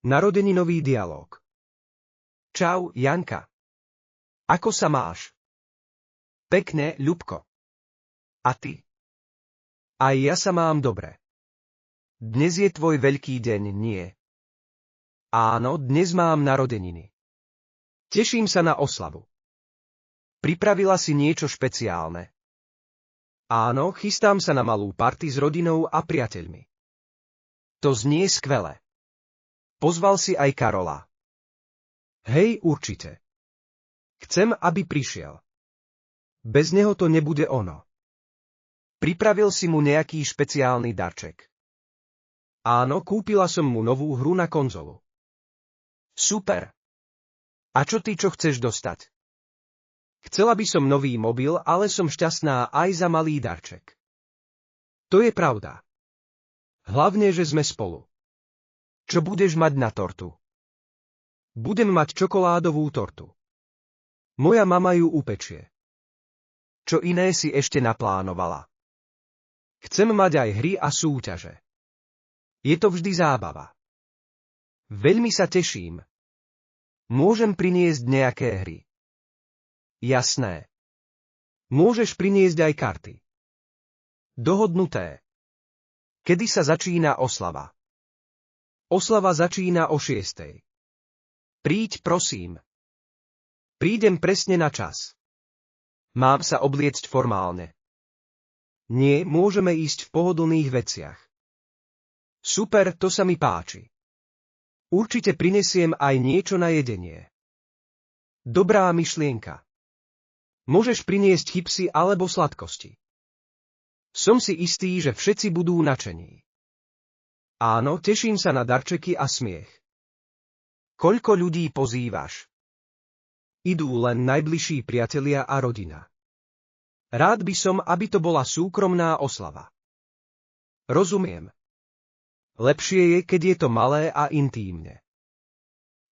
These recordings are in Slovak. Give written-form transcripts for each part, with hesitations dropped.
Narodeninový dialóg. Čau, Janka. Ako sa máš? Pekne, Ľubko. A ty? Aj ja sa mám dobre. Dnes je tvoj veľký deň, nie? Áno, dnes mám narodeniny. Teším sa na oslavu. Pripravila si niečo špeciálne? Áno, chystám sa na malú party s rodinou a priateľmi. To znie skvele. Pozval si aj Karola. Hej, určite. Chcem, aby prišiel. Bez neho to nebude ono. Pripravil si mu nejaký špeciálny darček. Áno, kúpila som mu novú hru na konzolu. Super. A čo ty, čo chceš dostať? Chcela by som nový mobil, ale som šťastná aj za malý darček. To je pravda. Hlavne, že sme spolu. Čo budeš mať na tortu? Budem mať čokoládovú tortu. Moja mama ju upečie. Čo iné si ešte naplánovala? Chcem mať aj hry a súťaže. Je to vždy zábava. Veľmi sa teším. Môžem priniesť nejaké hry? Jasné. Môžeš priniesť aj karty. Dohodnuté. Kedy sa začína oslava? Oslava začína o 6:00. Príď, prosím. Prídem presne na čas. Mám sa obliecť formálne. Nie, môžeme ísť v pohodlných veciach. Super, to sa mi páči. Určite prinesiem aj niečo na jedenie. Dobrá myšlienka. Môžeš priniesť chipsy alebo sladkosti. Som si istý, že všetci budú nadšení. Áno, teším sa na darčeky a smiech. Koľko ľudí pozývaš? Idú len najbližší priatelia a rodina. Rád by som, aby to bola súkromná oslava. Rozumiem. Lepšie je, keď je to malé a intímne.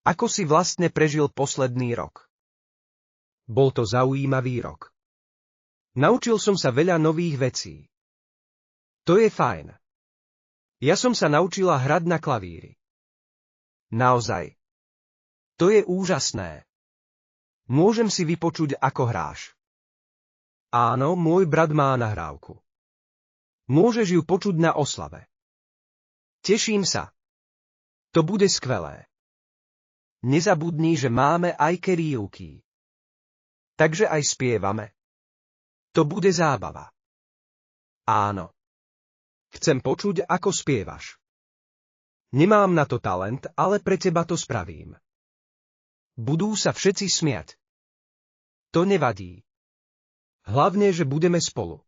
Ako si vlastne prežil posledný rok? Bol to zaujímavý rok. Naučil som sa veľa nových vecí. To je fajn. Ja som sa naučila hrať na klavíri. Naozaj. To je úžasné. Môžem si vypočuť, ako hráš. Áno, môj brat má nahrávku. Môžeš ju počuť na oslave. Teším sa. To bude skvelé. Nezabudni, že máme aj karaoke. Takže aj spievame. To bude zábava. Áno. Chcem počuť, ako spievaš. Nemám na to talent, ale pre teba to spravím. Budú sa všetci smiať. To nevadí. Hlavne, že budeme spolu.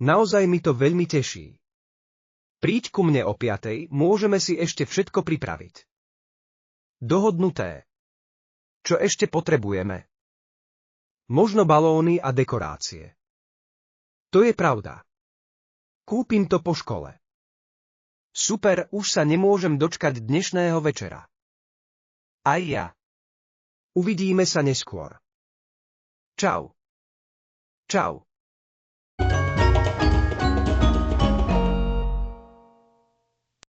Naozaj mi to veľmi teší. Príď ku mne o 5:00, môžeme si ešte všetko pripraviť. Dohodnuté. Čo ešte potrebujeme? Možno balóny a dekorácie. To je pravda. Kúpim to po škole. Super, už sa nemôžem dočkať dnešného večera. Aj ja. Uvidíme sa neskôr. Čau. Čau.